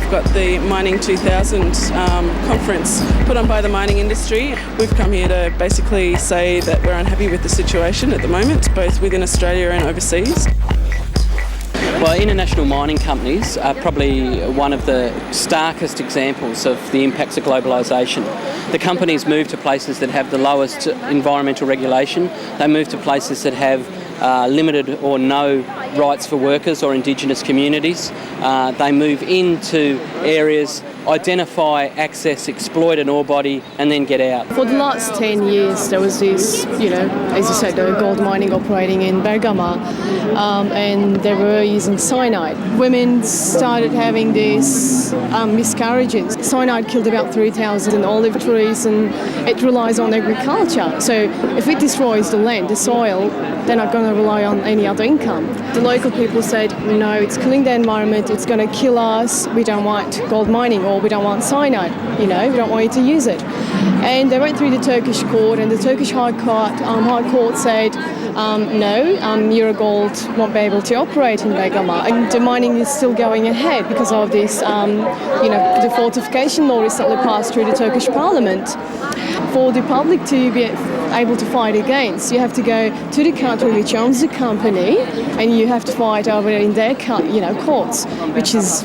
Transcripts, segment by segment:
we've got the Mining 2000 conference put on by the mining industry. We've come here to basically say that we're unhappy with the situation at the moment, both within Australia and overseas. Well, international mining companies are probably one of the starkest examples of the impacts of globalisation. The companies move to places that have the lowest environmental regulation. They move to places that have limited or no rights for workers or Indigenous communities. They move into areas, identify, access, exploit an ore body and then get out. For the last 10 years there was this, as you said, the gold mining operating in Bergamo, and they were using cyanide. Women started having these miscarriages. Cyanide killed about 3,000 olive trees and it relies on agriculture. So if it destroys the land, the soil, they're not going to rely on any other income. The local people said, no, it's killing the environment, it's going to kill us, we don't want gold mining or we don't want cyanide, we don't want you to use it. And they went through the Turkish court and the Turkish High Court said, no, Eurogold won't be able to operate in Bergamo. And the mining is still going ahead because of this, the fortification law recently passed through the Turkish parliament. For the public to be able to fight against, you have to go to the country which owns the company and you have to fight over it in their courts, which is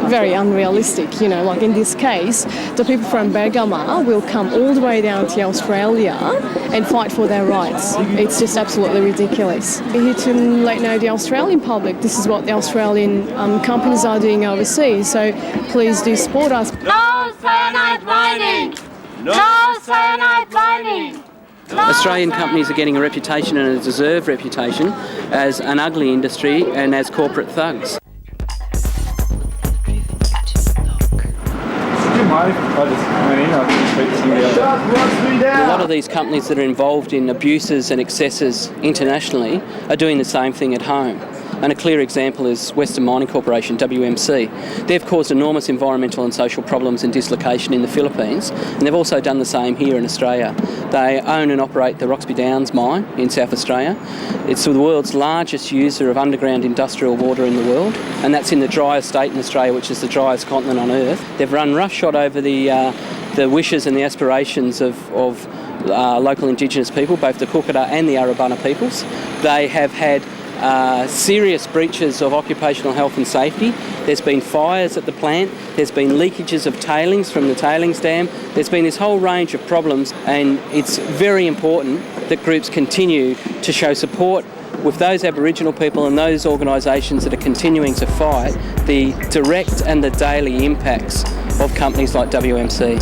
very unrealistic. Like in this case, the people from Bergamo will come all the way down to Australia and fight for their rights. It's just absolutely ridiculous. We're here to know the Australian public. This is what the Australian companies are doing overseas, so please do support us. No cyanide mining! No cyanide mining! Australian companies are getting a reputation, and a deserved reputation, as an ugly industry and as corporate thugs. A lot of these companies that are involved in abuses and excesses internationally are doing the same thing at home. And a clear example is Western Mining Corporation, WMC. They've caused enormous environmental and social problems and dislocation in the Philippines, and they've also done the same here in Australia. They own and operate the Roxby Downs mine in South Australia. It's the world's largest user of underground industrial water in the world, and that's in the driest state in Australia, which is the driest continent on Earth. They've run roughshod over the wishes and the aspirations of local Indigenous people, both the Kokora and the Arabana peoples. They have had serious breaches of occupational health and safety. There's been fires at the plant, there's been leakages of tailings from the tailings dam, there's been this whole range of problems, and it's very important that groups continue to show support with those Aboriginal people and those organisations that are continuing to fight the direct and the daily impacts of companies like WMC.